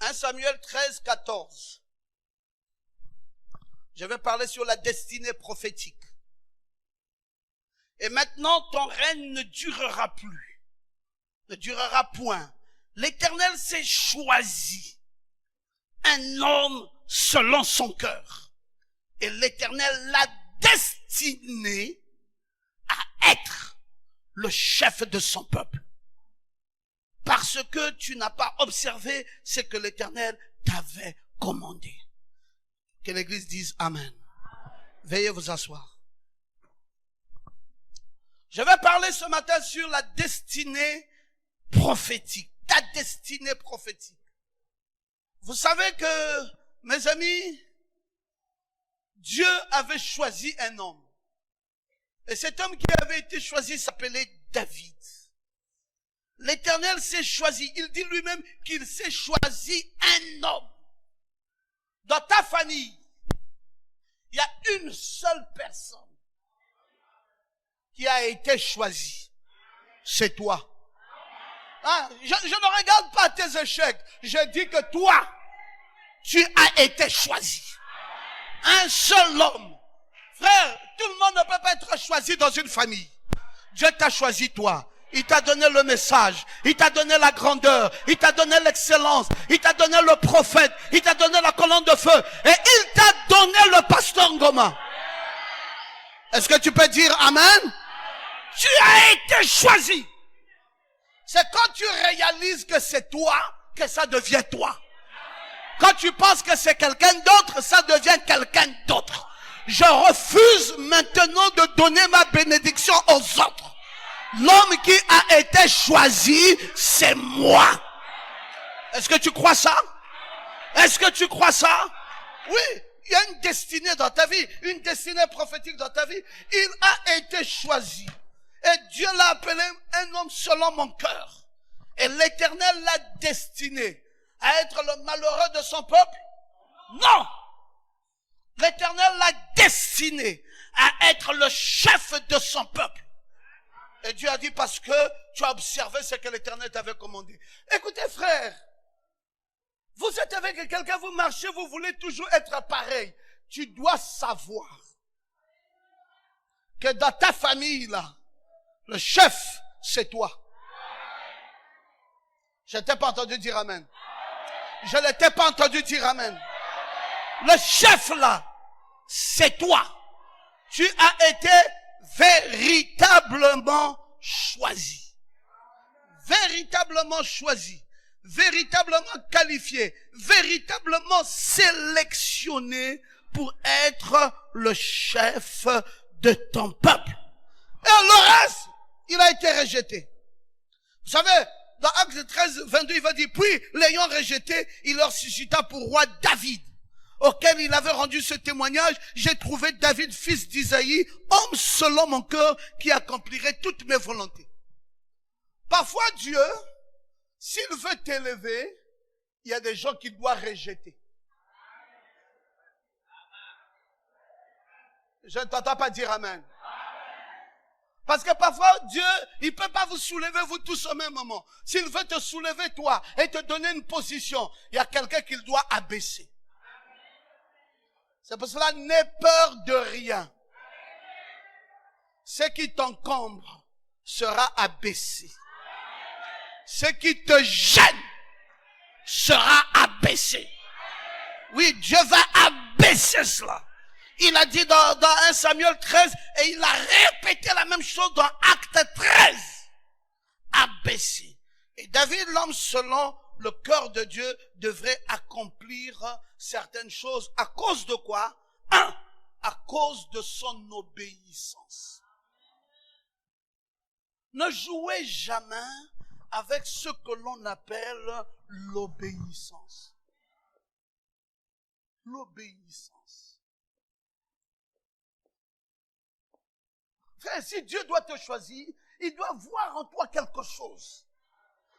1 Samuel 13, 14. Je vais parler sur la destinée prophétique. Et maintenant, ton règne ne durera plus. Ne durera point. L'Éternel s'est choisi un homme selon son cœur. Et l'Éternel l'a destiné à être le chef de son peuple. Parce que tu n'as pas observé ce que l'Éternel t'avait commandé. Que l'Église dise Amen. Veuillez vous asseoir. Je vais parler ce matin sur la destinée prophétique. Ta destinée prophétique. Vous savez que, mes amis, Dieu avait choisi un homme. Et cet homme qui avait été choisi s'appelait David. L'Éternel s'est choisi. Il dit lui-même qu'il s'est choisi un homme. Dans ta famille, il y a une seule personne qui a été choisie. C'est toi. Hein? Je ne regarde pas tes échecs. Je dis que toi, tu as été choisi. Un seul homme. Frère, tout le monde ne peut pas être choisi dans une famille. Dieu t'a choisi toi. Il t'a donné le message, il t'a donné la grandeur, il t'a donné l'excellence, il t'a donné le prophète, il t'a donné la colonne de feu et il t'a donné le pasteur Ngoma. Est-ce que tu peux dire Amen? Tu as été choisi. C'est quand tu réalises que c'est toi que ça devient toi. Quand tu penses que c'est quelqu'un d'autre, ça devient quelqu'un d'autre. Je refuse maintenant de donner ma bénédiction aux autres. L'homme qui a été choisi, c'est moi. Est-ce que tu crois ça? Est-ce que tu crois ça? Oui, il y a une destinée dans ta vie, une destinée prophétique dans ta vie. Il a été choisi. Et Dieu l'a appelé un homme selon mon cœur. Et l'Éternel l'a destiné à être le malheureux de son peuple? Non! L'Éternel l'a destiné à être le chef de son peuple. Et Dieu a dit parce que tu as observé ce que l'Éternel t'avait commandé. Écoutez frère, vous êtes avec quelqu'un, vous marchez, vous voulez toujours être pareil. Tu dois savoir que dans ta famille là, le chef c'est toi. Je ne t'ai pas entendu dire Amen. Je ne t'ai pas entendu dire Amen. Le chef là, c'est toi. Tu as été véritablement choisi. Véritablement choisi. Véritablement qualifié. Véritablement sélectionné pour être le chef de ton peuple. Et le reste, il a été rejeté. Vous savez, dans Actes 13, 22, il va dire, puis l'ayant rejeté, il leur suscita pour roi David, auquel il avait rendu ce témoignage. J'ai trouvé David, fils d'Isaïe, homme selon mon cœur, qui accomplirait toutes mes volontés. Parfois Dieu, s'il veut t'élever, il y a des gens qu'il doit rejeter. Je ne t'entends pas dire Amen. Parce que parfois, Dieu, il peut pas vous soulever vous tous au même moment. S'il veut te soulever toi et te donner une position, il y a quelqu'un qu'il doit abaisser. C'est pour cela, n'aie peur de rien. Ce qui t'encombre sera abaissé. Ce qui te gêne sera abaissé. Oui, Dieu va abaisser cela. Il a dit dans 1 Samuel 13 et il a répété la même chose dans Acte 13. Abaissé. Et David, l'homme selon le cœur de Dieu, devrait accomplir certaines choses. À cause de quoi? À cause de son obéissance. Ne jouez jamais avec ce que l'on appelle l'obéissance. L'obéissance. Frère, si Dieu doit te choisir, il doit voir en toi quelque chose.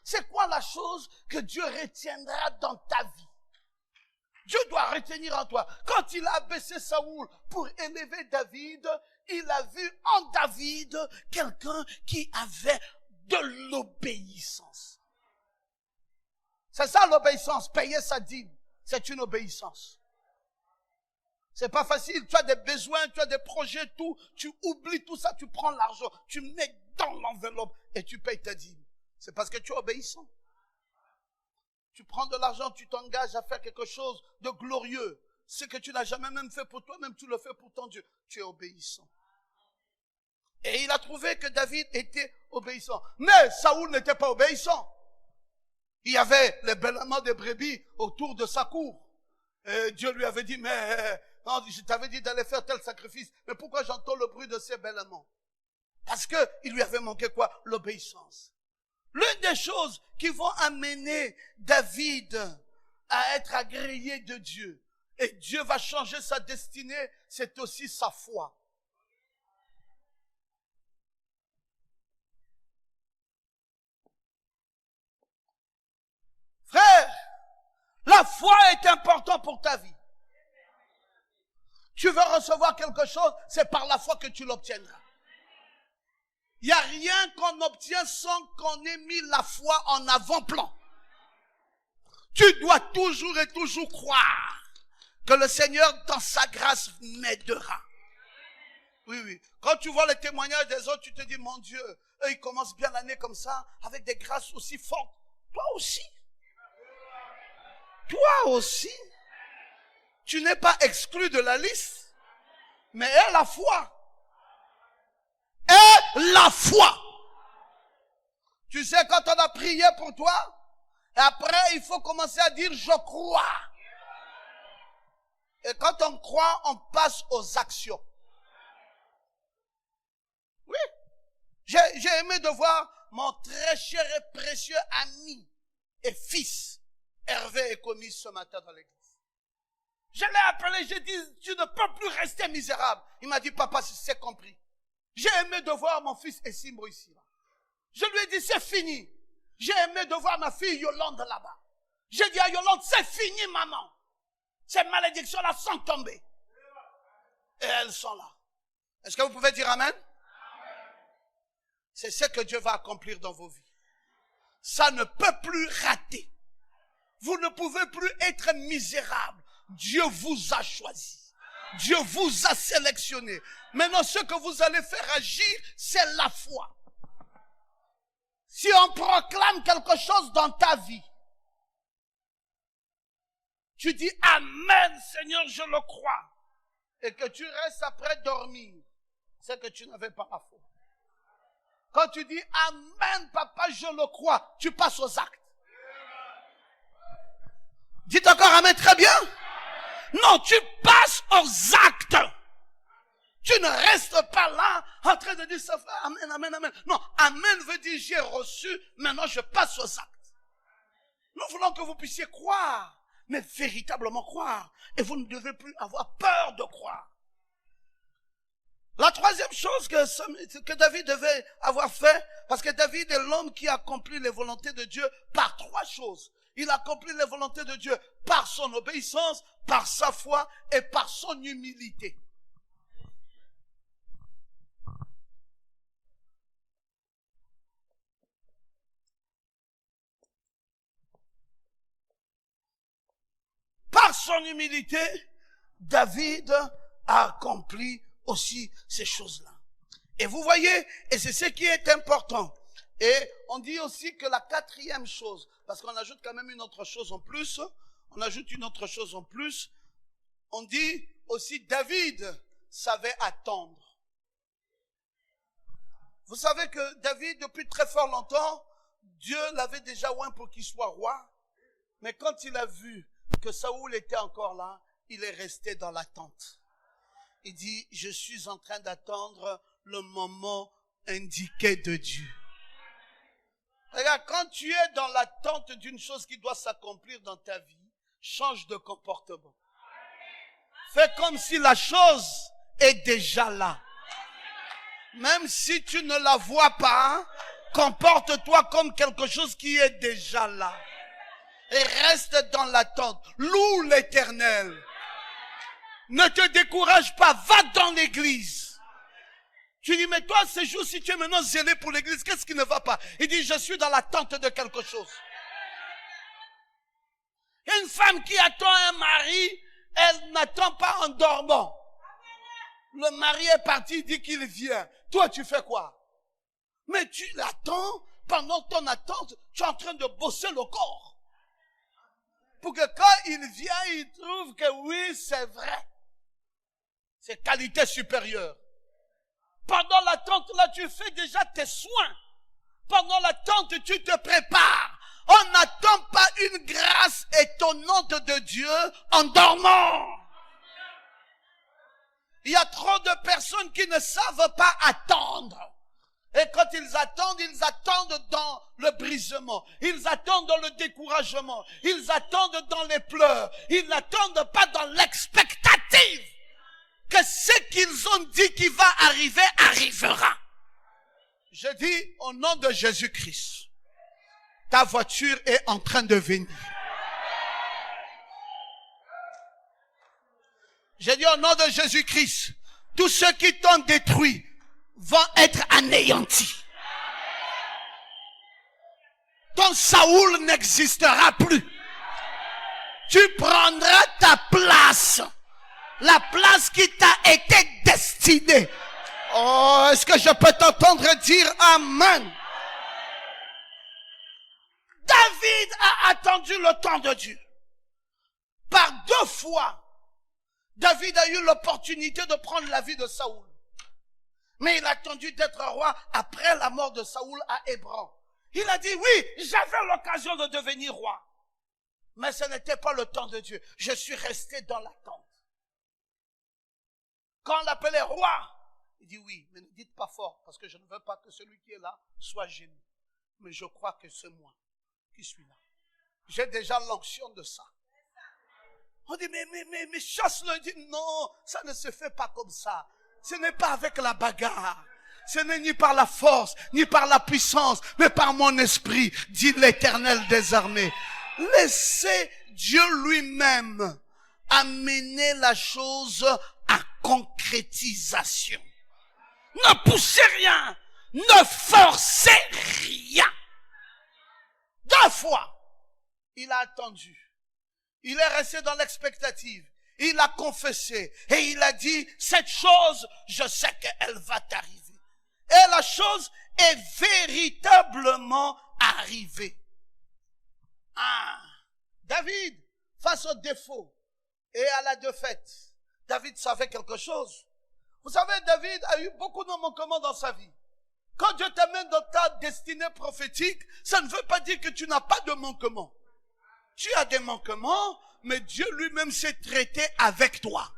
C'est quoi la chose que Dieu retiendra dans ta vie? Dieu doit retenir en toi. Quand il a abaissé Saoul pour élever David, il a vu en David quelqu'un qui avait de l'obéissance. C'est ça l'obéissance. Payer sa dîme, c'est une obéissance. C'est pas facile. Tu as des besoins, tu as des projets, tout. Tu oublies tout ça, tu prends l'argent, tu mets dans l'enveloppe et tu payes ta dîme. C'est parce que tu es obéissant. Tu prends de l'argent, tu t'engages à faire quelque chose de glorieux. Ce que tu n'as jamais même fait pour toi-même, tu le fais pour ton Dieu. Tu es obéissant. Et il a trouvé que David était obéissant. Mais Saoul n'était pas obéissant. Il y avait les bêlements des brebis autour de sa cour. Et Dieu lui avait dit, mais non, je t'avais dit d'aller faire tel sacrifice. Mais pourquoi j'entends le bruit de ces bêlements? Parce que il lui avait manqué quoi? L'obéissance. L'une des choses qui vont amener David à être agréé de Dieu, et Dieu va changer sa destinée, c'est aussi sa foi. Frère, la foi est importante pour ta vie. Tu veux recevoir quelque chose, c'est par la foi que tu l'obtiendras. Il n'y a rien qu'on obtient sans qu'on ait mis la foi en avant-plan. Tu dois toujours et toujours croire que le Seigneur, dans sa grâce, m'aidera. Oui, oui. Quand tu vois les témoignages des autres, tu te dis, mon Dieu, eux, ils commencent bien l'année comme ça, avec des grâces aussi fortes. Toi aussi. Toi aussi. Tu n'es pas exclu de la liste, mais aie la foi. Aie la foi. Tu sais, quand on a prié pour toi, et après, il faut commencer à dire, je crois. Et quand on croit, on passe aux actions. Oui. J'ai aimé de voir mon très cher et précieux ami et fils, Hervé Ekomis, ce matin dans l'église. Je l'ai appelé, j'ai dit, tu ne peux plus rester misérable. Il m'a dit, papa, c'est compris. J'ai aimé de voir mon fils Essimbo ici. Là. Je lui ai dit, c'est fini. J'ai aimé de voir ma fille Yolande là-bas. J'ai dit à Yolande, c'est fini, maman. Ces malédictions-là sont tombées. Et elles sont là. Est-ce que vous pouvez dire amen? C'est ce que Dieu va accomplir dans vos vies. Ça ne peut plus rater. Vous ne pouvez plus être misérable. Dieu vous a choisi. Dieu vous a sélectionné. Maintenant, ce que vous allez faire agir, c'est la foi. Si on proclame quelque chose dans ta vie, tu dis Amen, Seigneur, je le crois. Et que tu restes après dormir, c'est que tu n'avais pas la foi. Quand tu dis Amen, papa, je le crois, tu passes aux actes. Dites encore Amen, très bien. Non, tu passes aux actes. Tu ne restes pas là en train de dire ça, Amen, Amen, Amen. Non, Amen veut dire j'ai reçu, maintenant je passe aux actes. Nous voulons que vous puissiez croire, mais véritablement croire. Et vous ne devez plus avoir peur de croire. La troisième chose que David devait avoir fait, parce que David est l'homme qui accomplit les volontés de Dieu par trois choses. Il accomplit les volontés de Dieu par son obéissance, par sa foi et par son humilité. Par son humilité, David a accompli aussi ces choses-là. Et vous voyez, et c'est ce qui est important. Et on dit aussi que la quatrième chose, parce qu'on ajoute quand même une autre chose en plus, on dit aussi David savait attendre. Vous savez que David, depuis très fort longtemps, Dieu l'avait déjà oint pour qu'il soit roi. Mais quand il a vu que Saoul était encore là, il est resté dans l'attente. Il dit, je suis en train d'attendre le moment indiqué de Dieu. Regarde, quand tu es dans l'attente d'une chose qui doit s'accomplir dans ta vie, change de comportement. Fais comme si la chose est déjà là. Même si tu ne la vois pas, comporte-toi comme quelque chose qui est déjà là. Et reste dans l'attente. Loue l'Éternel. Ne te décourage pas, va dans l'église. Tu dis, mais toi, ces jours, si tu es maintenant zélé pour l'église, qu'est-ce qui ne va pas? Il dit, je suis dans l'attente de quelque chose. Une femme qui attend un mari, elle n'attend pas en dormant. Le mari est parti, dit qu'il vient. Toi, tu fais quoi? Mais tu l'attends, pendant ton attente, tu es en train de bosser le corps. Pour que quand il vient, il trouve que oui, c'est vrai. C'est qualité supérieure. Pendant l'attente, là, tu fais déjà tes soins. Pendant l'attente, tu te prépares. On n'attend pas une grâce étonnante de Dieu en dormant. Il y a trop de personnes qui ne savent pas attendre. Et quand ils attendent dans le brisement. Ils attendent dans le découragement. Ils attendent dans les pleurs. Ils n'attendent pas dans l'expectative que ce qu'ils ont dit qui va arriver, arrivera. Je dis au nom de Jésus-Christ, ta voiture est en train de venir. Je dis au nom de Jésus-Christ, tous ceux qui t'ont détruit vont être anéantis. Ton Saoul n'existera plus. Tu prendras ta place. La place qui t'a été destinée. Oh, est-ce que je peux t'entendre dire Amen? David a attendu le temps de Dieu. Par 2 fois, David a eu l'opportunité de prendre la vie de Saoul. Mais il a attendu d'être roi après la mort de Saoul à Hébron. Il a dit, oui, j'avais l'occasion de devenir roi. Mais ce n'était pas le temps de Dieu. Je suis resté dans l'attente. Quand on l'appelait roi, il dit oui, mais ne dites pas fort, parce que je ne veux pas que celui qui est là soit gêné. Mais je crois que c'est moi qui suis là. J'ai déjà l'onction de ça. On dit, mais chasse-le. Il dit, non, ça ne se fait pas comme ça. Ce n'est pas avec la bagarre. Ce n'est ni par la force, ni par la puissance, mais par mon esprit, dit l'Éternel des armées. Laissez Dieu lui-même amener la chose à concrétisation. Ne poussez rien, ne forcez rien. 2 fois, il a attendu. Il est resté dans l'expectative. Il a confessé et il a dit, cette chose, je sais qu'elle va t'arriver. Et la chose est véritablement arrivée. Ah, David, face au défaut et à la défaite, David savait quelque chose. Vous savez, David a eu beaucoup de manquements dans sa vie. Quand Dieu t'amène dans ta destinée prophétique, ça ne veut pas dire que tu n'as pas de manquements. Tu as des manquements, mais Dieu lui-même s'est traité avec toi.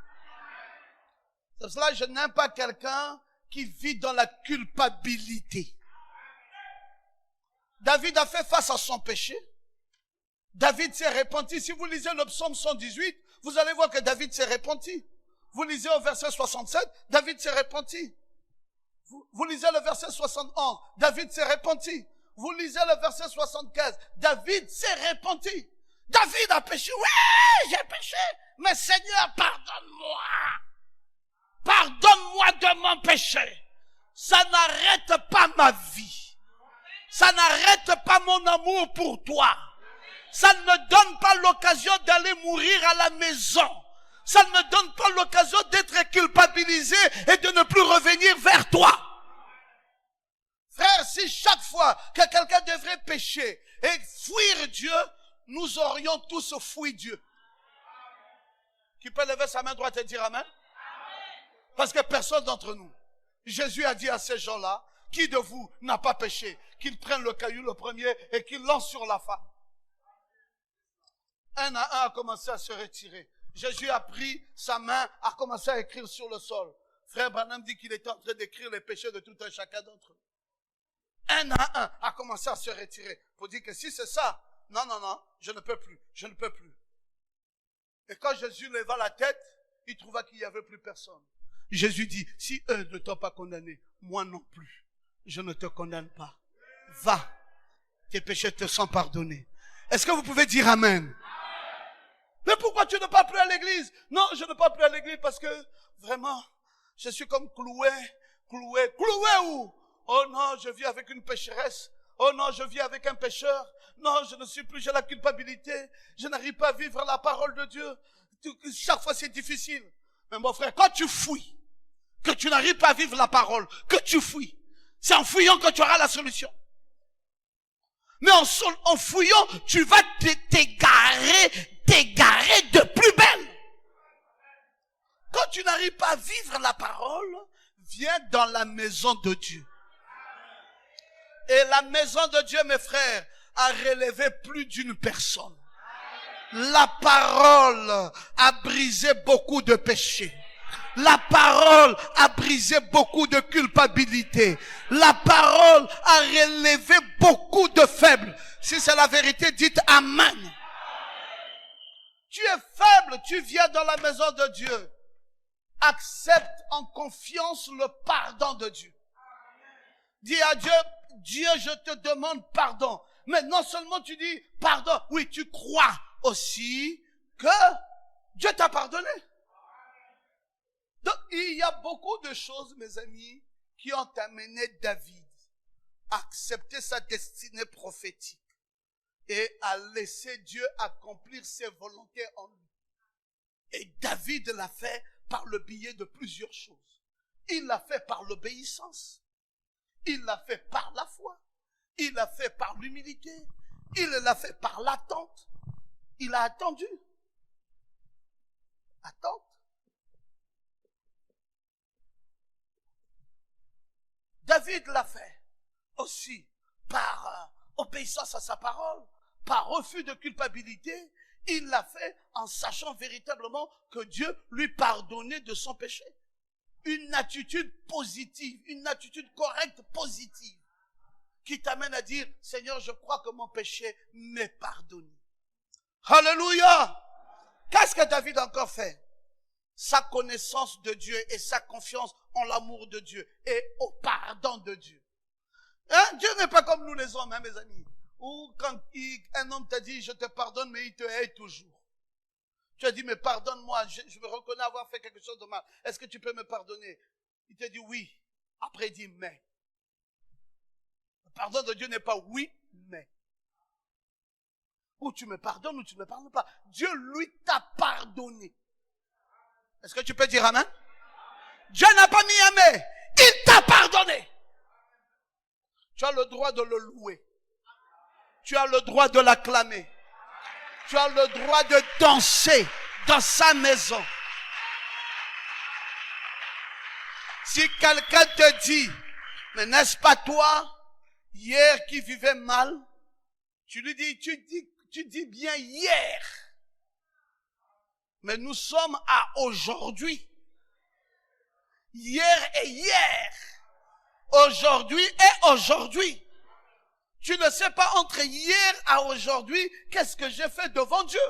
C'est pour cela que je n'aime pas quelqu'un qui vit dans la culpabilité. David a fait face à son péché. David s'est repenti. Si vous lisez le psaume 118, vous allez voir que David s'est repenti. Vous lisez au verset 67, David s'est repenti. Vous lisez le verset 71, David s'est repenti. Vous lisez le verset 75, David s'est repenti. David a péché. Oui, j'ai péché. Mais Seigneur, pardonne-moi. Pardonne-moi de mon péché. Ça n'arrête pas ma vie. Ça n'arrête pas mon amour pour toi. Ça ne me donne pas l'occasion d'aller mourir à la maison. Ça ne me donne pas l'occasion d'être culpabilisé et de ne plus revenir vers toi. Frère, si chaque fois que quelqu'un devrait pécher et fuir Dieu, nous aurions tous fui Dieu. Qui peut lever sa main droite et dire Amen? Parce que personne d'entre nous. Jésus a dit à ces gens-là, qui de vous n'a pas péché? Qu'ils prennent le caillou le premier et qu'ils lancent sur la femme. Un à un a commencé à se retirer. Jésus a pris sa main, a commencé à écrire sur le sol. Frère Branham dit qu'il était en train d'écrire les péchés de tout un chacun d'entre eux. Un à un a commencé à se retirer. Pour dire que si c'est ça, non, je ne peux plus, je ne peux plus. Et quand Jésus leva la tête, il trouva qu'il n'y avait plus personne. Jésus dit, si eux ne t'ont pas condamné, moi non plus, je ne te condamne pas. Va, tes péchés te sont pardonnés. Est-ce que vous pouvez dire Amen? Mais pourquoi tu ne vas plus à l'église? Non, je ne vais plus à l'église parce que vraiment, je suis comme cloué où? Oh non, je vis avec une pécheresse. Oh non, je vis avec un pécheur. Non, je ne suis plus, j'ai la culpabilité. Je n'arrive pas à vivre la parole de Dieu. Chaque fois, c'est difficile. Mais mon frère, quand tu fouilles, que tu n'arrives pas à vivre la parole, que tu fouilles, c'est en fouillant que tu auras la solution. Mais en fouillant, tu vas t'égarer de plus belle. Quand tu n'arrives pas à vivre la parole, viens dans la maison de Dieu. Et la maison de Dieu, mes frères, a relevé plus d'une personne. La parole a brisé beaucoup de péchés. La parole a brisé beaucoup de culpabilité. La parole a relevé beaucoup de faibles. Si c'est la vérité, dites Amen. Tu es faible, tu viens dans la maison de Dieu. Accepte en confiance le pardon de Dieu. Dis à Dieu, Dieu, je te demande pardon. Mais non seulement tu dis pardon, oui, tu crois aussi que Dieu t'a pardonné. Donc, il y a beaucoup de choses, mes amis, qui ont amené David à accepter sa destinée prophétique et à laisser Dieu accomplir ses volontés en lui. Et David l'a fait par le biais de plusieurs choses. Il l'a fait par l'obéissance. Il l'a fait par la foi. Il l'a fait par l'humilité. Il l'a fait par l'attente. Il a attendu. Attente. David l'a fait aussi par obéissance à sa parole, par refus de culpabilité. Il l'a fait en sachant véritablement que Dieu lui pardonnait de son péché. Une attitude positive, une attitude correcte, positive, qui t'amène à dire, Seigneur, je crois que mon péché m'est pardonné. Alléluia! Qu'est-ce que David a encore fait? Sa connaissance de Dieu et sa confiance en l'amour de Dieu et au pardon de Dieu. Hein? Dieu n'est pas comme nous les hommes, hein, mes amis. Ou quand un homme t'a dit, je te pardonne, mais il te hait toujours. Tu as dit, mais pardonne-moi, je me reconnais avoir fait quelque chose de mal. Est-ce que tu peux me pardonner? Il te dit oui. Après, il dit mais. Le pardon de Dieu n'est pas oui, mais. Ou tu me pardonnes ou tu ne me pardonnes pas. Dieu, lui, t'a pardonné. Est-ce que tu peux dire amen? Dieu n'a pas mis un mais. Il t'a pardonné. Tu as le droit de le louer. Tu as le droit de l'acclamer. Tu as le droit de danser dans sa maison. Si quelqu'un te dit, mais n'est-ce pas toi, hier qui vivais mal, tu lui dis, tu dis bien hier. Mais nous sommes à aujourd'hui. Hier et hier. Aujourd'hui et aujourd'hui. Tu ne sais pas entre hier à aujourd'hui, qu'est-ce que j'ai fait devant Dieu.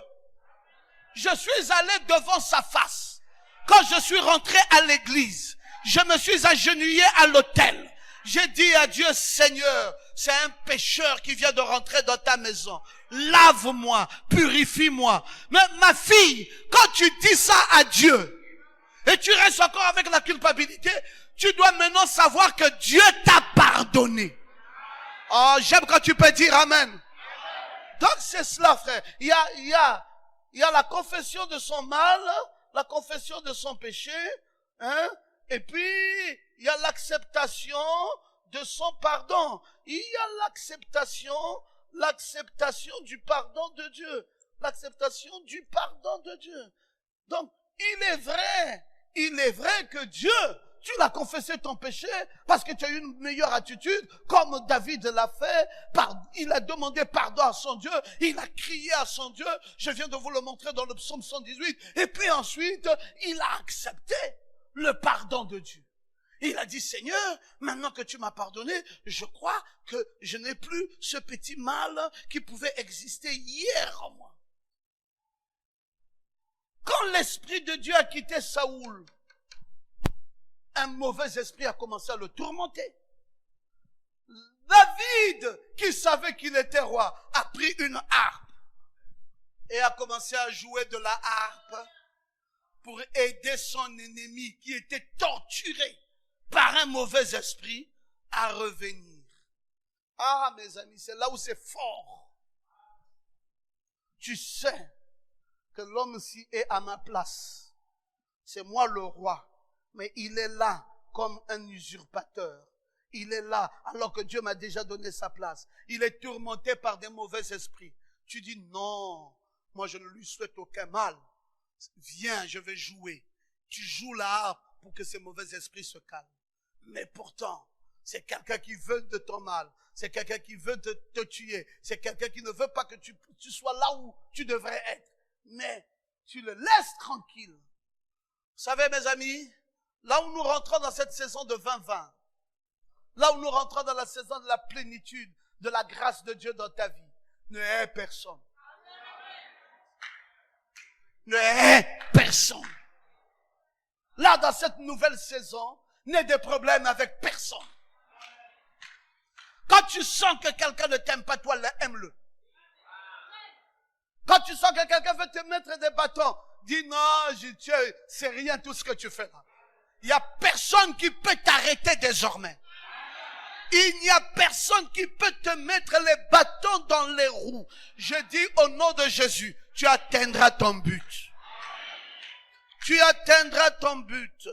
Je suis allé devant sa face. Quand je suis rentré à l'église, je me suis agenouillé à l'autel. J'ai dit à Dieu, Seigneur, c'est un pécheur qui vient de rentrer dans ta maison. Lave-moi, purifie-moi. Mais ma fille, quand tu dis ça à Dieu, et tu restes encore avec la culpabilité, tu dois maintenant savoir que Dieu t'a pardonné. Oh, j'aime quand tu peux dire amen. Donc c'est cela, frère. Il y a la confession de son mal, la confession de son péché, hein, et puis il y a l'acceptation de son pardon. Il y a l'acceptation du pardon de Dieu. L'acceptation du pardon de Dieu. Donc, il est vrai que Dieu, tu l'as confessé ton péché parce que tu as eu une meilleure attitude, comme David l'a fait. Il a demandé pardon à son Dieu, il a crié à son Dieu. Je viens de vous le montrer dans le psaume 118. Et puis ensuite, il a accepté le pardon de Dieu. Il a dit, Seigneur, maintenant que tu m'as pardonné, je crois que je n'ai plus ce petit mal qui pouvait exister hier en moi. Quand l'Esprit de Dieu a quitté Saoul, un mauvais esprit a commencé à le tourmenter. David, qui savait qu'il était roi, a pris une harpe et a commencé à jouer de la harpe pour aider son ennemi qui était torturé par un mauvais esprit à revenir. Ah, mes amis, c'est là où c'est fort. Tu sais que l'homme-ci est à ma place. C'est moi le roi. Mais il est là comme un usurpateur. Il est là alors que Dieu m'a déjà donné sa place. Il est tourmenté par des mauvais esprits. Tu dis non, moi je ne lui souhaite aucun mal. Viens, je vais jouer. Tu joues la harpe pour que ces mauvais esprits se calment. Mais pourtant, c'est quelqu'un qui veut de ton mal. C'est quelqu'un qui veut te tuer. C'est quelqu'un qui ne veut pas que tu sois là où tu devrais être. Mais tu le laisses tranquille. Vous savez, mes amis, là où nous rentrons dans cette saison de 2020, là où nous rentrons dans la saison de la plénitude, de la grâce de Dieu dans ta vie, ne hais personne. Ne hais personne. Là, dans cette nouvelle saison, n'aie des problèmes avec personne. Quand tu sens que quelqu'un ne t'aime pas, toi, aime-le. Quand tu sens que quelqu'un veut te mettre des bâtons, dis non, c'est rien tout ce que tu fais là. Il n'y a personne qui peut t'arrêter désormais. Il n'y a personne qui peut te mettre les bâtons dans les roues. Je dis au nom de Jésus, tu atteindras ton but. Tu atteindras ton but.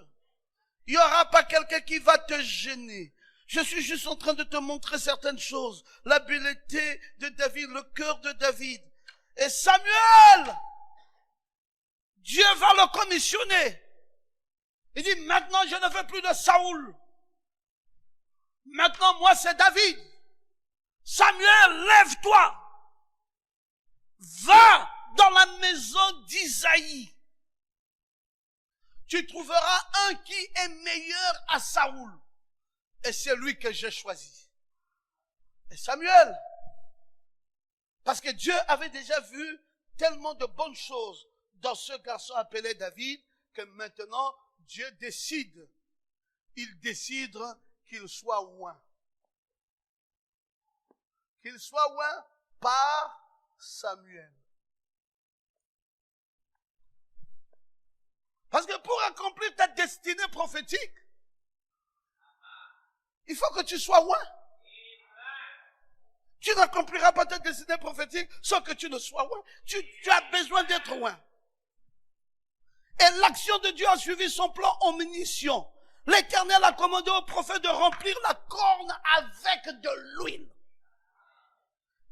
Il n'y aura pas quelqu'un qui va te gêner. Je suis juste en train de te montrer certaines choses. L'habileté de David, le cœur de David. Et Samuel, Dieu va le commissionner. Il dit, maintenant je ne veux plus de Saoul. Maintenant moi c'est David. Samuel, lève-toi. Va dans la maison d'Isaïe. Tu trouveras un qui est meilleur à Saoul. Et c'est lui que j'ai choisi. Et Samuel, parce que Dieu avait déjà vu tellement de bonnes choses dans ce garçon appelé David, que maintenant Dieu décide. Il décide qu'il soit oint. Qu'il soit oint par Samuel. Parce que pour accomplir ta destinée prophétique, il faut que tu sois oint. Tu n'accompliras pas ta destinée prophétique sans que tu ne sois oint. Tu as besoin d'être oint. Et l'action de Dieu a suivi son plan omniscient. L'Éternel a commandé au prophète de remplir la corne avec de l'huile.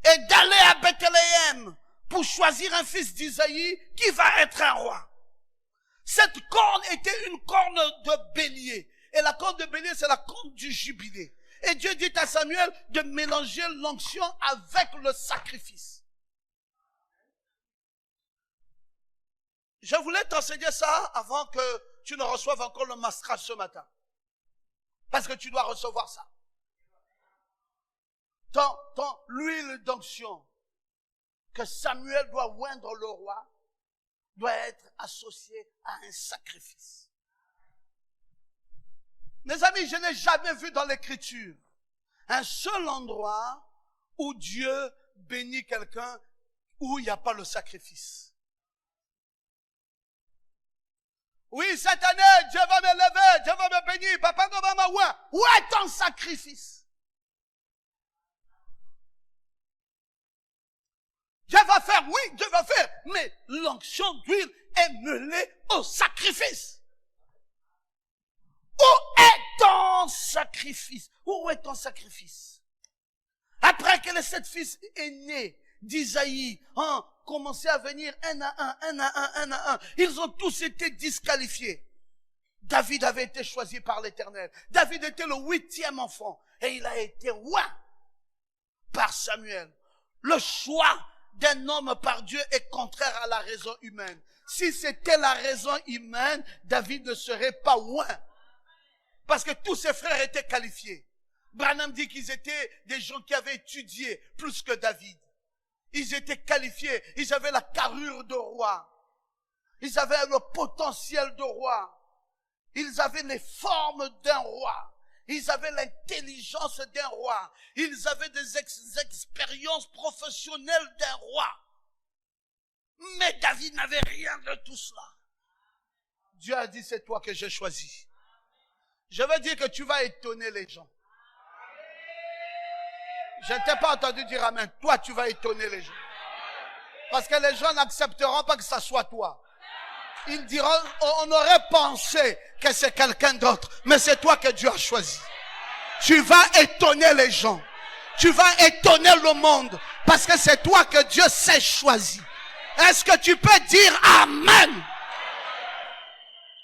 Et d'aller à Bethléem pour choisir un fils d'Isaïe qui va être un roi. Cette corne était une corne de bélier. Et la corne de bélier, c'est la corne du jubilé. Et Dieu dit à Samuel de mélanger l'onction avec le sacrifice. Je voulais t'enseigner ça avant que tu ne reçoives encore le mastrage ce matin. Parce que tu dois recevoir ça. L'huile d'onction que Samuel doit oindre le roi doit être associée à un sacrifice. Mes amis, je n'ai jamais vu dans l'Écriture un seul endroit où Dieu bénit quelqu'un où il n'y a pas le sacrifice. Oui, cette année, Dieu va me lever, Dieu va me bénir, papa, maman, où est ton sacrifice? Dieu va faire, oui, Dieu va faire, mais l'onction d'huile est mêlée au sacrifice. Où est ton sacrifice? Où est ton sacrifice? Après que les 7 fils aînés d'Isaïe ont commencé à venir un à un, ils ont tous été disqualifiés. David avait été choisi par l'Éternel. David était le 8e enfant et il a été oint par Samuel. Le choix d'un homme par Dieu est contraire à la raison humaine. Si c'était la raison humaine, David ne serait pas oint. Parce que tous ses frères étaient qualifiés. Branham dit qu'ils étaient des gens qui avaient étudié plus que David. Ils étaient qualifiés. Ils avaient la carrure de roi. Ils avaient le potentiel de roi. Ils avaient les formes d'un roi. Ils avaient l'intelligence d'un roi. Ils avaient des expériences professionnelles d'un roi. Mais David n'avait rien de tout cela. Dieu a dit, c'est toi que j'ai choisi. Je veux dire que tu vas étonner les gens. Je ne t'ai pas entendu dire amen. Toi, tu vas étonner les gens. Parce que les gens n'accepteront pas que ça soit toi. Ils diront, on aurait pensé que c'est quelqu'un d'autre. Mais c'est toi que Dieu a choisi. Tu vas étonner les gens. Tu vas étonner le monde. Parce que c'est toi que Dieu s'est choisi. Est-ce que tu peux dire amen?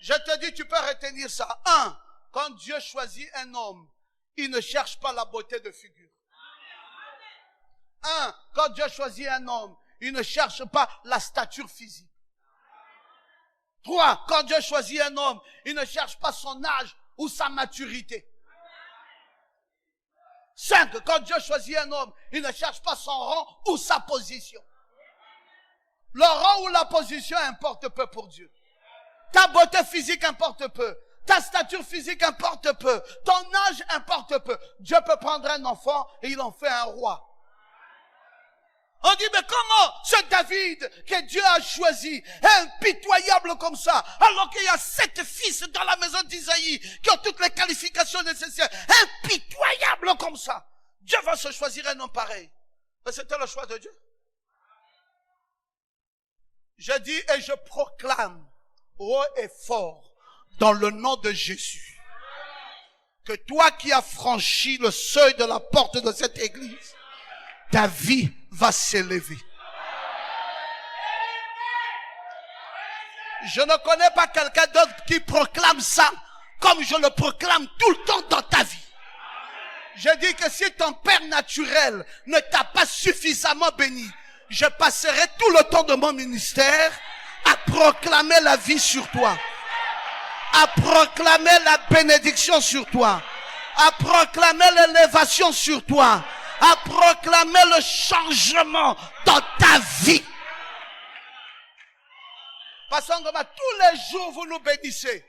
Je te dis, tu peux retenir ça. 1. Quand Dieu choisit un homme, il ne cherche pas la beauté de figure. 1. Quand Dieu choisit un homme, il ne cherche pas la stature physique. 3. Quand Dieu choisit un homme, il ne cherche pas son âge ou sa maturité. 5. Quand Dieu choisit un homme, il ne cherche pas son rang ou sa position. Le rang ou la position importe peu pour Dieu. Ta beauté physique importe peu. Ta stature physique importe peu. Ton âge importe peu. Dieu peut prendre un enfant et il en fait un roi. On dit, mais comment ce David que Dieu a choisi est impitoyable comme ça, alors qu'il y a 7 fils dans la maison d'Isaïe qui ont toutes les qualifications nécessaires, impitoyable comme ça. Dieu va se choisir un homme pareil. Mais c'était le choix de Dieu. Je dis et je proclame haut et fort dans le nom de Jésus que toi qui as franchi le seuil de la porte de cette église, ta vie va s'élever. Je ne connais pas quelqu'un d'autre qui proclame ça comme je le proclame tout le temps dans ta vie. Je dis que si ton père naturel ne t'a pas suffisamment béni, je passerai tout le temps de mon ministère à proclamer la vie sur toi, à proclamer la bénédiction sur toi, à proclamer l'élévation sur toi, à proclamer le changement dans ta vie. Pasteur Ngoma, tous les jours vous nous bénissez.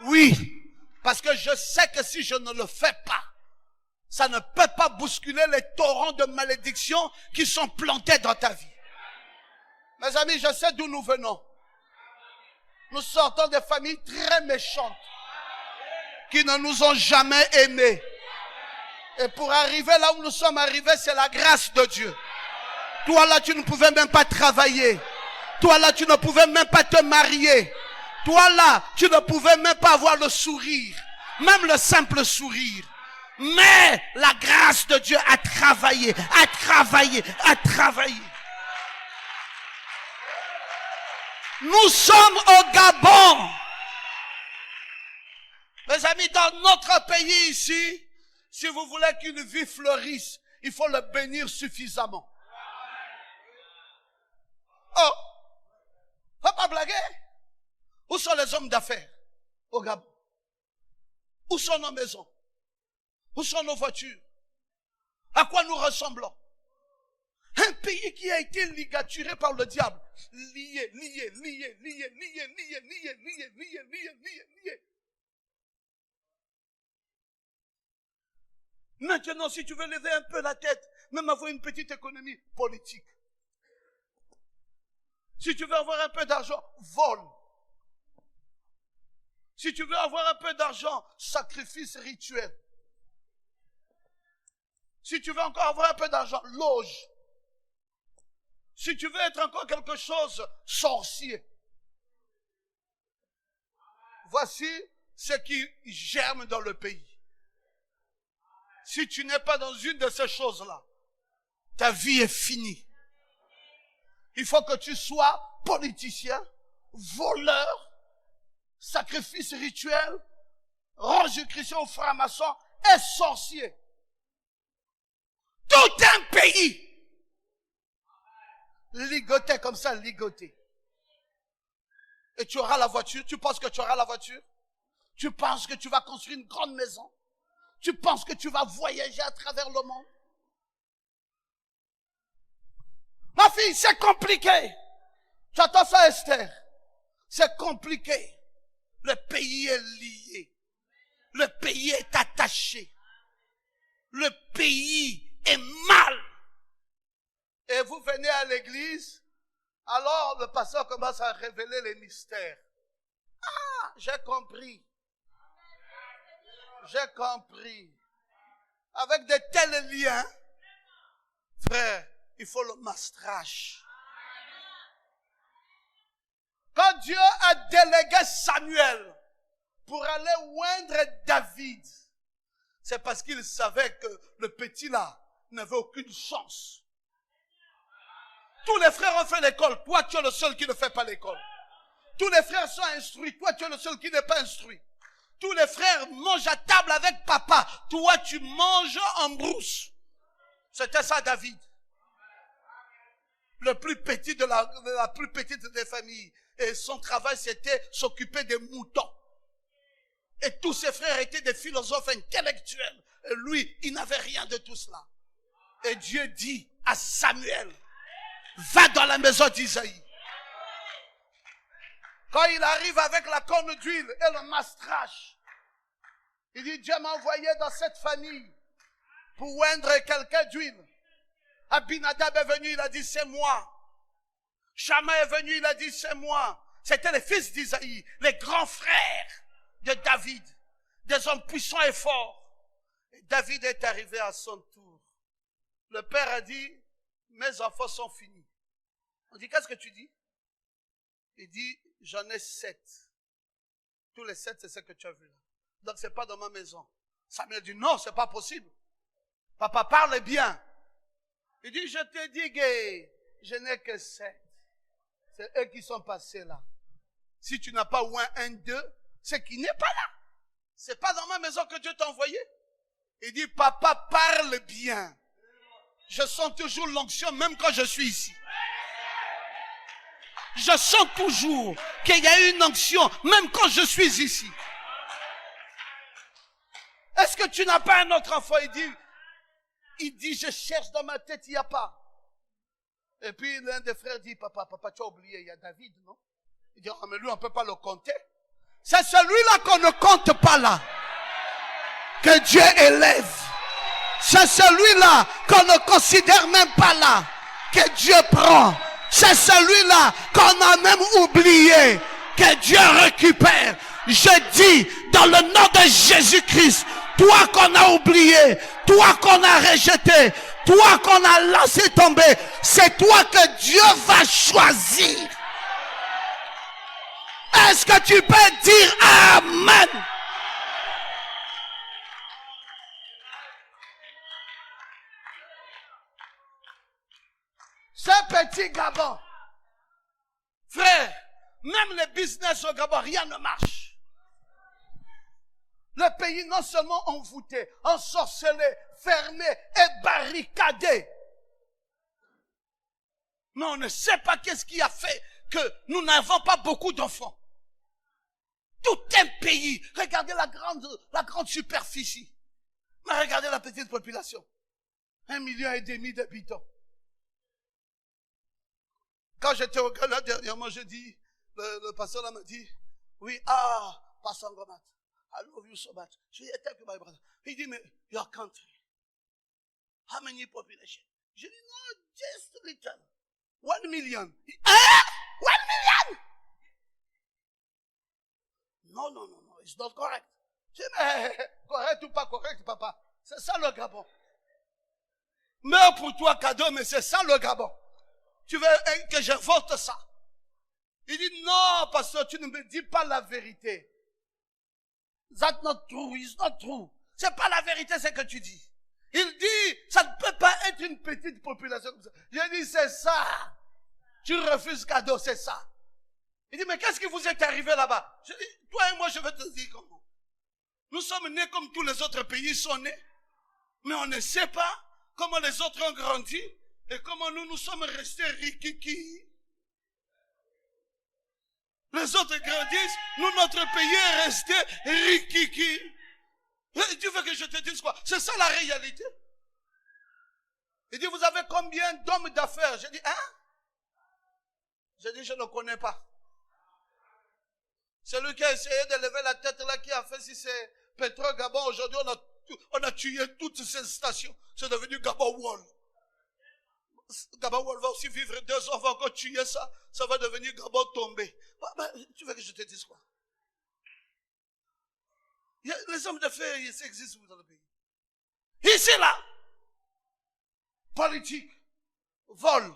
Oui, parce que je sais que si je ne le fais pas, ça ne peut pas bousculer les torrents de malédiction qui sont plantés dans ta vie. Mes amis, je sais d'où nous venons. Nous sortons de familles très méchantes qui ne nous ont jamais aimés. Et pour arriver là où nous sommes arrivés, c'est la grâce de Dieu. Toi là, tu ne pouvais même pas travailler. Toi là, tu ne pouvais même pas te marier. Toi là, tu ne pouvais même pas avoir le sourire. Même le simple sourire. Mais la grâce de Dieu a travaillé, a travaillé, a travaillé. Nous sommes au Gabon. Mes amis, dans notre pays ici, si vous voulez qu'une vie fleurisse, il faut le bénir suffisamment. Oh, faut pas blaguer. Où sont les hommes d'affaires au Gabon? Où sont nos maisons? Où sont nos voitures? À quoi nous ressemblons? Un pays qui a été ligaturé par le diable. Lié, lié, lié, lié, lié, lié, lié, lié, lié, lié, lié, lié. Maintenant, si tu veux lever un peu la tête, même avoir une petite économie politique. Si tu veux avoir un peu d'argent, vole. Si tu veux avoir un peu d'argent, sacrifice rituel. Si tu veux encore avoir un peu d'argent, loge. Si tu veux être encore quelque chose, sorcier. Voici ce qui germe dans le pays. Si tu n'es pas dans une de ces choses-là, ta vie est finie. Il faut que tu sois politicien, voleur, sacrifice rituel, rosicrucian ou franc-maçon et sorcier. Tout un pays ligoté comme ça, ligoté. Et tu auras la voiture. Tu penses que tu auras la voiture? Tu penses que tu vas construire une grande maison? Tu penses que tu vas voyager à travers le monde? Ma fille, c'est compliqué. Tu attends ça, Esther? C'est compliqué. Le pays est lié. Le pays est attaché. Le pays est mal. Et vous venez à l'église, alors le pasteur commence à révéler les mystères. Ah, j'ai compris. J'ai compris. Avec de tels liens, il faut le mastrage. Quand Dieu a délégué Samuel pour aller oindre David, c'est parce qu'il savait que le petit là n'avait aucune chance. Tous les frères ont fait l'école. Toi, tu es le seul qui ne fait pas l'école. Tous les frères sont instruits. Toi, tu es le seul qui n'est pas instruit. Tous les frères mangent à table avec papa. Toi, tu manges en brousse. C'était ça, David. Le plus petit de la plus petite des familles. Et son travail, c'était s'occuper des moutons. Et tous ses frères étaient des philosophes intellectuels. Et lui, il n'avait rien de tout cela. Et Dieu dit à Samuel, va dans la maison d'Isaïe. Quand il arrive avec la corne d'huile et le mastrage, il dit, Dieu m'a envoyé dans cette famille pour oindre quelqu'un d'huile. Abinadab est venu, il a dit, c'est moi. Shama est venu, il a dit, c'est moi. C'était les fils d'Isaïe, les grands frères de David, des hommes puissants et forts. Et David est arrivé à son tour. Le père a dit, mes enfants sont finis. On dit, qu'est-ce que tu dis? Il dit, j'en ai 7. Tous les 7, c'est ce que tu as vu là. Donc, c'est pas dans ma maison. Samuel dit, non, c'est pas possible. Papa, parle bien. Il dit, je te dis que je n'ai que 7. C'est eux qui sont passés là. Si tu n'as pas oint un d'eux, c'est qu'il n'est pas là. C'est pas dans ma maison que Dieu t'a envoyé. Il dit, papa, parle bien. Je sens toujours l'onction même quand je suis ici. Je sens toujours qu'il y a une onction même quand je suis ici. Est-ce que tu n'as pas un autre enfant? Il dit, je cherche dans ma tête, il n'y a pas. Et puis l'un des frères dit, papa, tu as oublié, il y a David, non? Il dit, ah, mais lui, on ne peut pas le compter. C'est celui-là qu'on ne compte pas là, que Dieu élève. C'est celui-là qu'on ne considère même pas là, que Dieu prend. C'est celui-là qu'on a même oublié, que Dieu récupère. Je dis, dans le nom de Jésus-Christ, toi qu'on a oublié, toi qu'on a rejeté, toi qu'on a laissé tomber, c'est toi que Dieu va choisir. Est-ce que tu peux dire Amen? Ce petit Gabon, frère, même les business au Gabon, rien ne marche. Le pays non seulement envoûté, ensorcelé, fermé et barricadé. Mais on ne sait pas qu'est-ce qui a fait que nous n'avons pas beaucoup d'enfants. Tout un pays, regardez la grande superficie. Mais regardez la petite population. 1,5 million d'habitants. Quand j'étais au Ghana dernièrement, je dis, le pasteur là m'a dit, oui, Pastor Ngomat, I love you so much. Je dis, thank you, my brother. Il dit, mais your country, how many population? Je dis, no, just little. 1 million. 1 million? No, it's not correct. Je dis, mais correct ou pas correct, papa? C'est ça le Gabon. Meurs pour toi, cadeau, mais c'est ça le Gabon. Tu veux que j'invente ça? Il dit, non, pasteur, tu ne me dis pas la vérité. That's not true, it's not true. C'est pas la vérité, c'est que tu dis. Il dit, ça ne peut pas être une petite population comme ça. J'ai dit, c'est ça. Tu refuses cadeau, c'est ça. Il dit, mais qu'est-ce qui vous est arrivé là-bas? Je dis, toi et moi, je vais te dire comment. Nous sommes nés comme tous les autres pays sont nés. Mais on ne sait pas comment les autres ont grandi. Et comment nous sommes restés rikiki. Les autres grandissent, nous, notre pays est resté rikiki. Et tu veux que je te dise quoi? C'est ça la réalité. Il dit, vous avez combien d'hommes d'affaires? J'ai dit, hein? J'ai dit, je ne connais pas. Celui qui a essayé de lever la tête là, qui a fait, si c'est Petro Gabon, aujourd'hui on a tué toutes ces stations. C'est devenu Gabon Wall. Gabon Wall va aussi vivre 2 ans, on va encore tuer ça. Ça va devenir Gabon tombé. Tu veux que je te dise quoi? Les hommes d'affaires, ils existent dans le pays. Ici, là, politique. vol,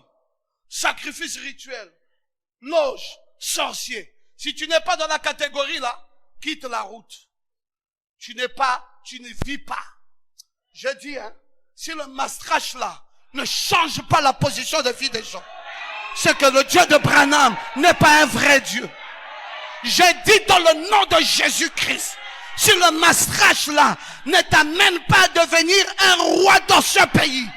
sacrifice rituel, loge, sorcier. Si tu n'es pas dans la catégorie là, quitte la route. Tu ne vis pas. Je dis, si le mastrache là ne change pas la position de vie des gens, c'est que le Dieu de Branham n'est pas un vrai Dieu. J'ai dit dans le nom de Jésus-Christ, si le mastrache là ne t'amène pas à devenir un roi dans ce pays,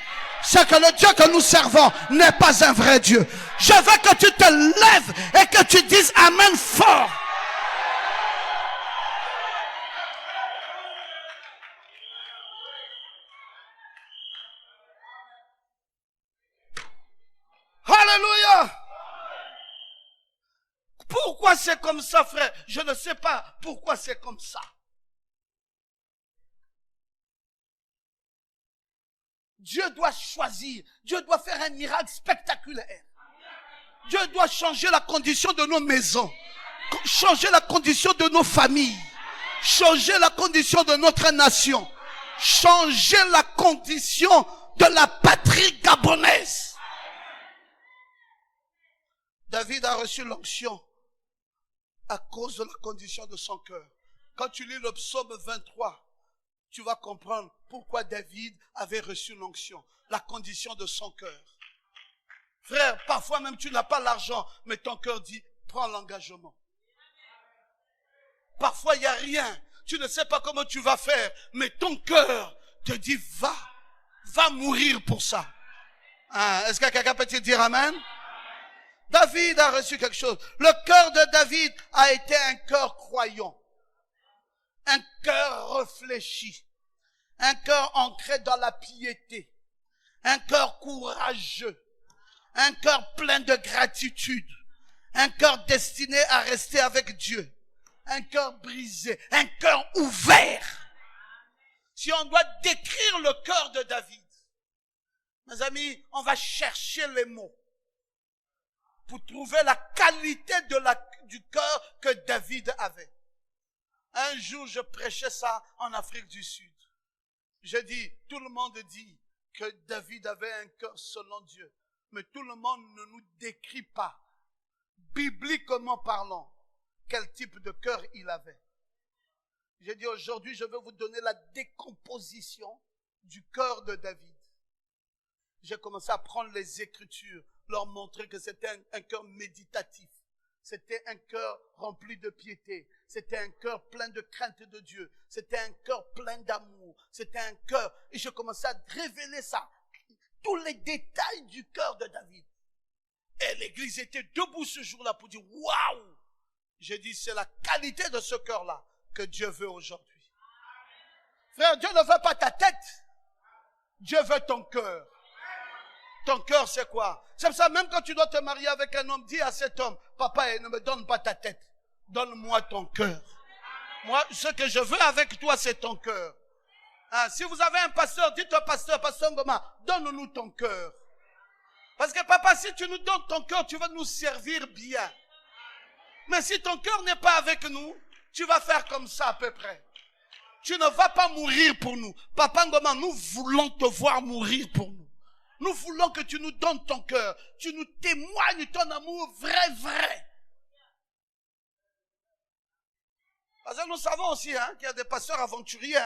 c'est que le Dieu que nous servons n'est pas un vrai Dieu. Je veux que tu te lèves et que tu dises Amen fort. Alléluia. Pourquoi c'est comme ça, frère? Je ne sais pas pourquoi c'est comme ça. Dieu doit choisir. Dieu doit faire un miracle spectaculaire. Dieu doit changer la condition de nos maisons. Changer la condition de nos familles. Changer la condition de notre nation. Changer la condition de la patrie gabonaise. David a reçu l'onction à cause de la condition de son cœur. Quand tu lis le psaume 23, tu vas comprendre pourquoi David avait reçu l'onction. La condition de son cœur. Frère, parfois même tu n'as pas l'argent, mais ton cœur dit, prends l'engagement. Parfois il n'y a rien, tu ne sais pas comment tu vas faire, mais ton cœur te dit, va mourir pour ça. Est-ce que quelqu'un peut te dire Amen? David a reçu quelque chose. Le cœur de David a été un cœur croyant. Un cœur réfléchi. Un cœur ancré dans la piété. Un cœur courageux. Un cœur plein de gratitude. Un cœur destiné à rester avec Dieu. Un cœur brisé. Un cœur ouvert. Si on doit décrire le cœur de David, mes amis, on va chercher les mots pour trouver la qualité du cœur que David avait. Un jour, je prêchais ça en Afrique du Sud. Je dis, tout le monde dit que David avait un cœur selon Dieu. Mais tout le monde ne nous décrit pas, bibliquement parlant, quel type de cœur il avait. J'ai dit, aujourd'hui, je vais vous donner la décomposition du cœur de David. J'ai commencé à prendre les Écritures, leur montrer que c'était un cœur méditatif. C'était un cœur rempli de piété. C'était un cœur plein de crainte de Dieu. C'était un cœur plein d'amour. C'était un cœur. Et je commençais à révéler ça. Tous les détails du cœur de David. Et l'église était debout ce jour-là pour dire, waouh! J'ai dit, c'est la qualité de ce cœur-là que Dieu veut aujourd'hui. Frère, Dieu ne veut pas ta tête. Dieu veut ton cœur. Ton cœur, c'est quoi? C'est pour ça, même quand tu dois te marier avec un homme, dis à cet homme, papa, ne me donne pas ta tête. Donne-moi ton cœur. Moi, ce que je veux avec toi, c'est ton cœur. Si vous avez un pasteur, dites au pasteur, pasteur Ngoma, donne-nous ton cœur. Parce que papa, si tu nous donnes ton cœur, tu vas nous servir bien. Mais si ton cœur n'est pas avec nous, tu vas faire comme ça à peu près. Tu ne vas pas mourir pour nous. Papa Ngoma, nous voulons te voir mourir pour nous. Nous voulons que tu nous donnes ton cœur. Tu nous témoignes ton amour vrai. Parce que nous savons aussi qu'il y a des pasteurs aventuriers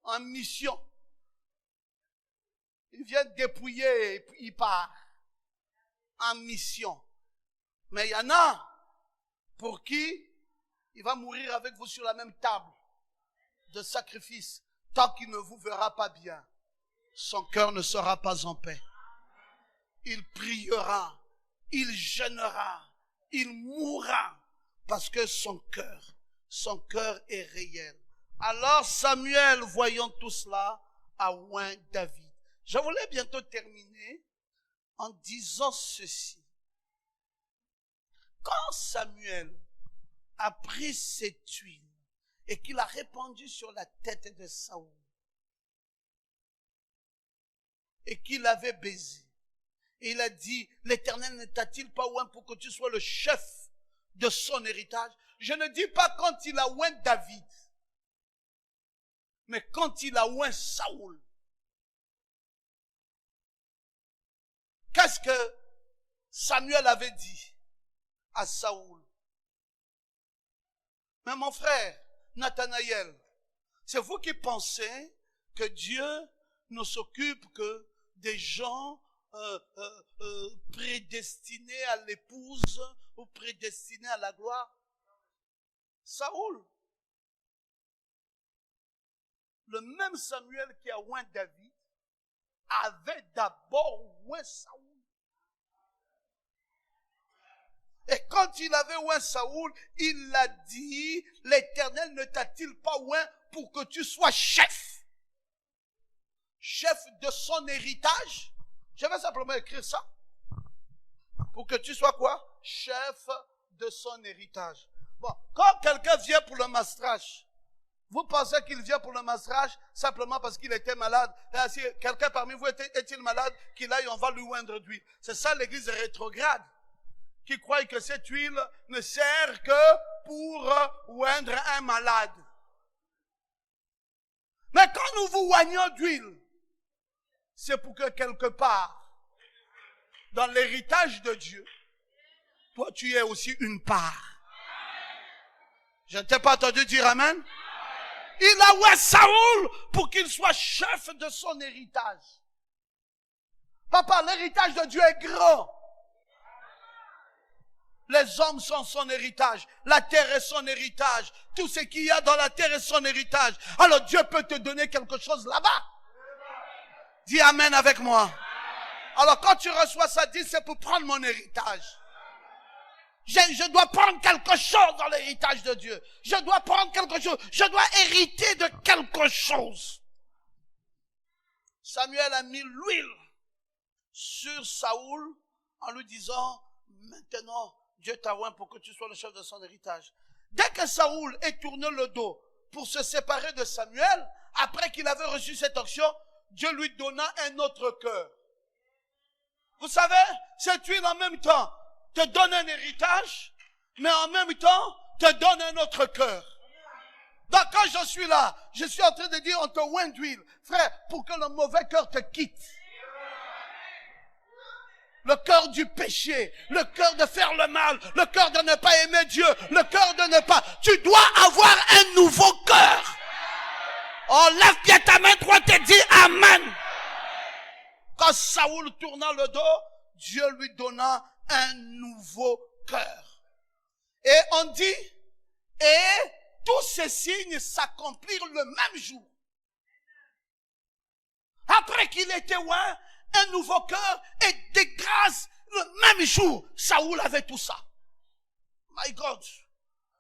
en mission. Ils viennent dépouiller et puis ils partent en mission. Mais il y en a pour qui il va mourir avec vous sur la même table de sacrifice tant qu'il ne vous verra pas bien. Son cœur ne sera pas en paix. Il priera, il jeûnera, il mourra parce que son cœur est réel. Alors Samuel, voyant tout cela, a oint David. Je voulais bientôt terminer en disant ceci. Quand Samuel a pris cette huile et qu'il a répandu sur la tête de Saoul, et qu'il avait baisé. Et il a dit, l'Éternel ne t'a-t-il pas oint pour que tu sois le chef de son héritage? Je ne dis pas quand il a oint David, mais quand il a oint Saoul. Qu'est-ce que Samuel avait dit à Saoul? Mais mon frère, Nathanaël, c'est vous qui pensez que Dieu ne s'occupe que des gens prédestinés à l'épouse ou prédestinés à la gloire? Saoul, le même Samuel qui a oint David, avait d'abord oint Saoul. Et quand il avait oint Saoul, il a dit, l'Éternel ne t'a-t-il pas oint pour que tu sois chef? Chef de son héritage? Je vais simplement écrire ça. Pour que tu sois quoi? Chef de son héritage. Bon, quand quelqu'un vient pour le mastrage, vous pensez qu'il vient pour le massage simplement parce qu'il était malade? Et si quelqu'un parmi vous est-il malade, qu'il aille, on va lui oindre d'huile. C'est ça l'église rétrograde, qui croit que cette huile ne sert que pour oindre un malade. Mais quand nous vous oignons d'huile, c'est pour que quelque part, dans l'héritage de Dieu, toi tu aies aussi une part. Je ne t'ai pas entendu dire amen? Il a oint Saoul pour qu'il soit chef de son héritage. Papa, l'héritage de Dieu est grand. Les hommes sont son héritage. La terre est son héritage. Tout ce qu'il y a dans la terre est son héritage. Alors Dieu peut te donner quelque chose là-bas. Dis amen avec moi. Alors quand tu reçois ça, dis c'est pour prendre mon héritage. Je dois prendre quelque chose dans l'héritage de Dieu. Je dois prendre quelque chose. Je dois hériter de quelque chose. Samuel a mis l'huile sur Saoul en lui disant, maintenant, Dieu t'a oint pour que tu sois le chef de son héritage. Dès que Saoul est tourné le dos pour se séparer de Samuel, après qu'il avait reçu cette onction, Dieu lui donna un autre cœur. Vous savez, cette huile en même temps te donne un héritage, mais en même temps te donne un autre cœur. Donc quand je suis là, je suis en train de dire on te oint d'huile, frère, pour que le mauvais cœur te quitte. Le cœur du péché, le cœur de faire le mal, le cœur de ne pas aimer Dieu, le cœur de ne pas... Tu dois avoir un nouveau cœur. Oh, lève bien ta main droite et dis Amen. Quand Saoul tourna le dos, Dieu lui donna un nouveau cœur. Et on dit, et tous ces signes s'accomplirent le même jour. Après qu'il était oint, un nouveau cœur et des grâces le même jour. Saoul avait tout ça. My God.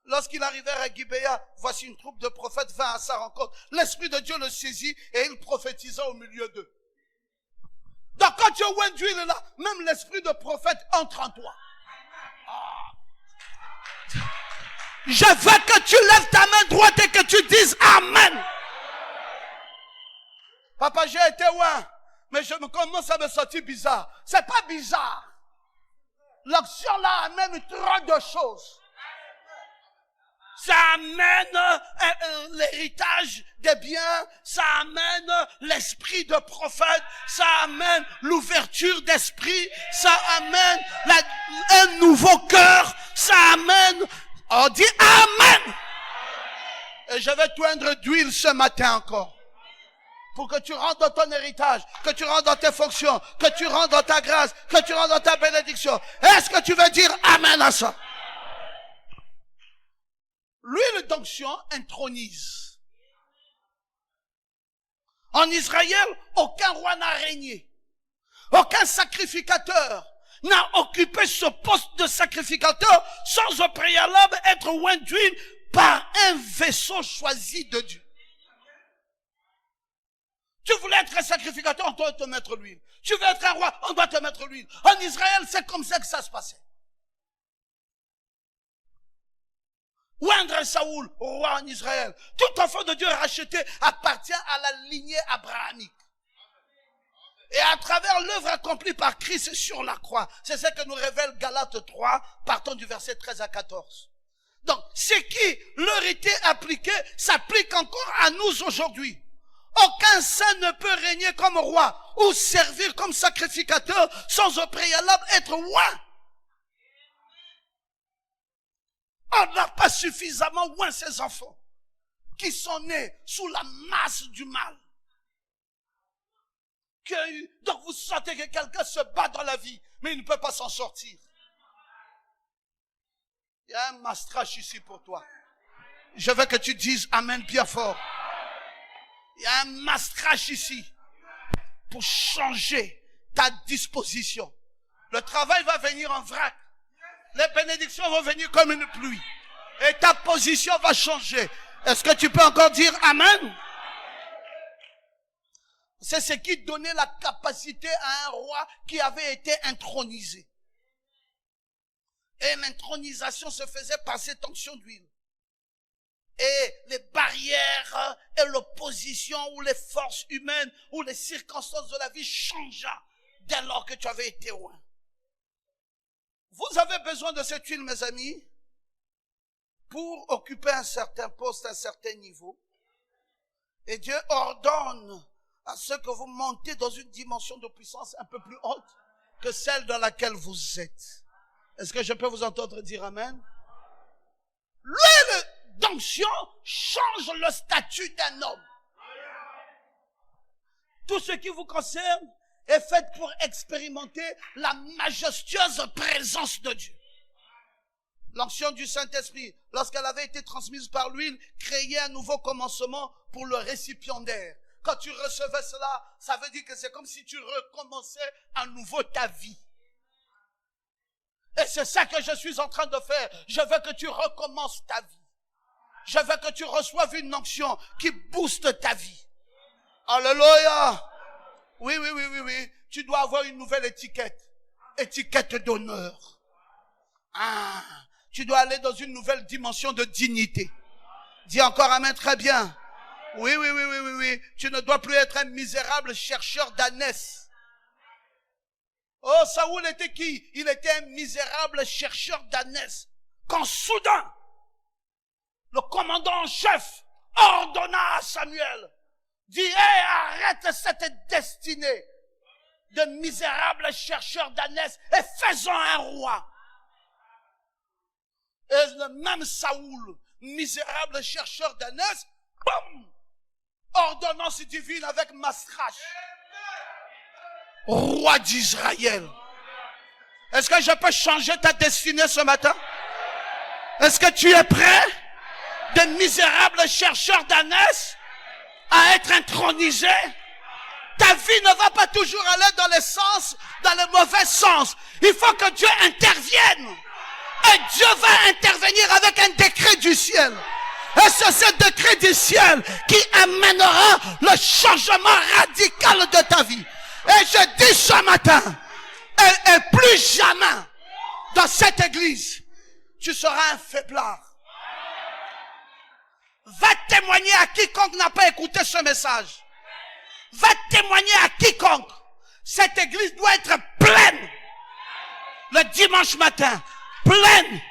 Lorsqu'il arrivait à Gibéa, voici une troupe de prophètes vint à sa rencontre. L'Esprit de Dieu le saisit et il prophétisa au milieu d'eux. Donc quand tu es oint d'huile là, même l'esprit de prophète entre en toi. Je veux que tu lèves ta main droite et que tu dises Amen. Papa, j'ai été oint, mais je commence à me sentir bizarre. C'est pas bizarre. L'action là amène trop de choses. Ça amène l'héritage des biens, ça amène l'esprit de prophète, ça amène l'ouverture d'esprit, ça amène un nouveau cœur, ça amène... On dit Amen. Et je vais t'oindre d'huile ce matin encore. Pour que tu rentres dans ton héritage, que tu rentres dans tes fonctions, que tu rentres dans ta grâce, que tu rentres dans ta bénédiction. Est-ce que tu veux dire Amen à ça? L'huile d'onction intronise. En Israël, aucun roi n'a régné. Aucun sacrificateur n'a occupé ce poste de sacrificateur sans au préalable être oint d'huile par un vaisseau choisi de Dieu. Tu voulais être un sacrificateur, on doit te mettre l'huile. Tu veux être un roi, on doit te mettre l'huile. En Israël, c'est comme ça que ça se passait. Oindre Saoul, roi en Israël. Tout enfant de Dieu racheté appartient à la lignée abrahamique. Et à travers l'œuvre accomplie par Christ sur la croix. C'est ce que nous révèle Galates 3, partant du verset 13 à 14. Donc, ce qui leur était appliqué, s'applique encore à nous aujourd'hui. Aucun saint ne peut régner comme roi ou servir comme sacrificateur sans au préalable être oint. On n'a pas suffisamment oint ses enfants qui sont nés sous la masse du mal. Donc vous sentez que quelqu'un se bat dans la vie, mais il ne peut pas s'en sortir. Il y a un mastrache ici pour toi. Je veux que tu dises Amen bien fort. Il y a un mastrache ici pour changer ta disposition. Le travail va venir en vrac. Les bénédictions vont venir comme une pluie. Et ta position va changer. Est-ce que tu peux encore dire Amen? C'est ce qui donnait la capacité à un roi qui avait été intronisé. Et l'intronisation se faisait par cette onction d'huile. Et les barrières et l'opposition ou les forces humaines ou les circonstances de la vie changea dès lors que tu avais été loin. Vous avez besoin de cette huile, mes amis, pour occuper un certain poste, un certain niveau. Et Dieu ordonne à ce que vous montez dans une dimension de puissance un peu plus haute que celle dans laquelle vous êtes. Est-ce que je peux vous entendre dire Amen? L'huile d'onction change le statut d'un homme. Tout ce qui vous concerne est fait pour expérimenter la majestueuse présence de Dieu. L'onction du Saint-Esprit, lorsqu'elle avait été transmise par l'huile, créait un nouveau commencement pour le récipiendaire. Quand tu recevais cela, ça veut dire que c'est comme si tu recommençais à nouveau ta vie. Et c'est ça que je suis en train de faire. Je veux que tu recommences ta vie. Je veux que tu reçoives une onction qui booste ta vie. Alléluia. Oui. Tu dois avoir une nouvelle étiquette. Étiquette d'honneur. Tu dois aller dans une nouvelle dimension de dignité. Dis encore Amen, très bien. Oui. Tu ne dois plus être un misérable chercheur d'ânesse. Oh, Saoul était qui? Il était un misérable chercheur d'ânesse. Quand soudain, le commandant en chef ordonna à Samuel, dit, hey, arrête cette destinée de misérable chercheur d'ânesse et faisons un roi. Et le même Saoul, misérable chercheur d'ânesse, boum, ordonnance divine avec Mastrache, roi d'Israël. Est-ce que je peux changer ta destinée ce matin? Est-ce que tu es prêt de misérable chercheur d'ânesse à être intronisé? Ta vie ne va pas toujours aller dans les sens, dans le mauvais sens. Il faut que Dieu intervienne. Et Dieu va intervenir avec un décret du ciel. Et c'est ce décret du ciel qui amènera le changement radical de ta vie. Et je dis ce matin, et plus jamais dans cette église, tu seras un faiblard. Va témoigner à quiconque n'a pas écouté ce message. Va témoigner à quiconque. Cette église doit être pleine le dimanche matin, pleine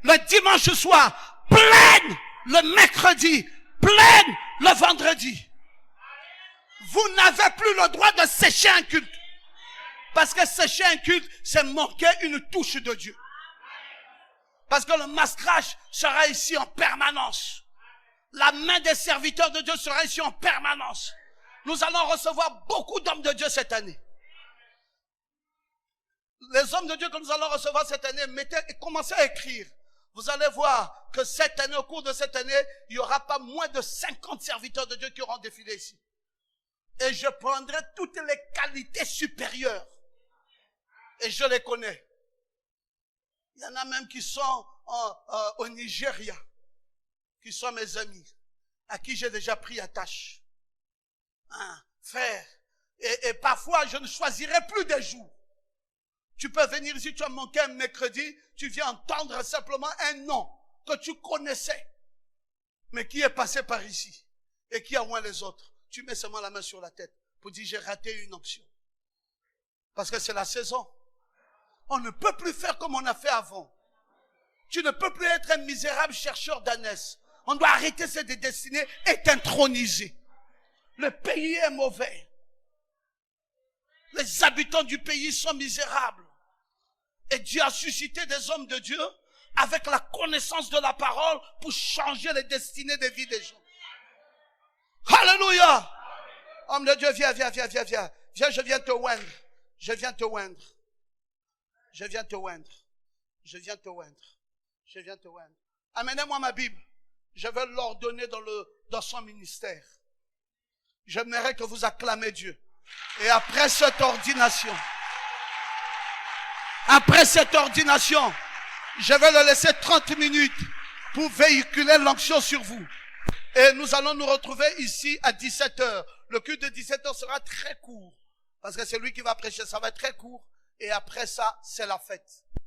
le dimanche soir, pleine le mercredi, pleine le vendredi. Vous n'avez plus le droit de sécher un culte. Parce que sécher un culte, c'est manquer une touche de Dieu. Parce que le Mastrache sera ici en permanence. La main des serviteurs de Dieu sera ici en permanence. Nous allons recevoir beaucoup d'hommes de Dieu cette année. Les hommes de Dieu que nous allons recevoir cette année, commencez à écrire. Vous allez voir que cette année, au cours de cette année, il n'y aura pas moins de 50 serviteurs de Dieu qui auront défilé ici. Et je prendrai toutes les qualités supérieures. Et je les connais. Il y en a même qui sont au Nigeria, qui sont mes amis, à qui j'ai déjà pris attache. Frère, et parfois je ne choisirai plus des jours. Tu peux venir ici, tu as manqué un mercredi, tu viens entendre simplement un nom que tu connaissais, mais qui est passé par ici et qui a moins les autres. Tu mets seulement la main sur la tête pour dire j'ai raté une onction. Parce que c'est la saison. On ne peut plus faire comme on a fait avant. Tu ne peux plus être un misérable chercheur d'ânesse. On doit arrêter cette destinée et t'introniser. Le pays est mauvais. Les habitants du pays sont misérables. Et Dieu a suscité des hommes de Dieu avec la connaissance de la parole pour changer les destinées des vies des gens. Alléluia! Homme de Dieu, viens. Viens, je viens te oindre. Je viens te oindre. Je viens te oindre. Je viens te oindre. Je viens te oindre. Amenez-moi ma Bible. Je vais l'ordonner dans son ministère. J'aimerais que vous acclamez Dieu. Et après cette ordination, je vais le laisser 30 minutes pour véhiculer l'onction sur vous. Et nous allons nous retrouver ici à 17h. Le culte de 17h sera très court. Parce que c'est lui qui va prêcher, ça va être très court. Et après ça, c'est la fête.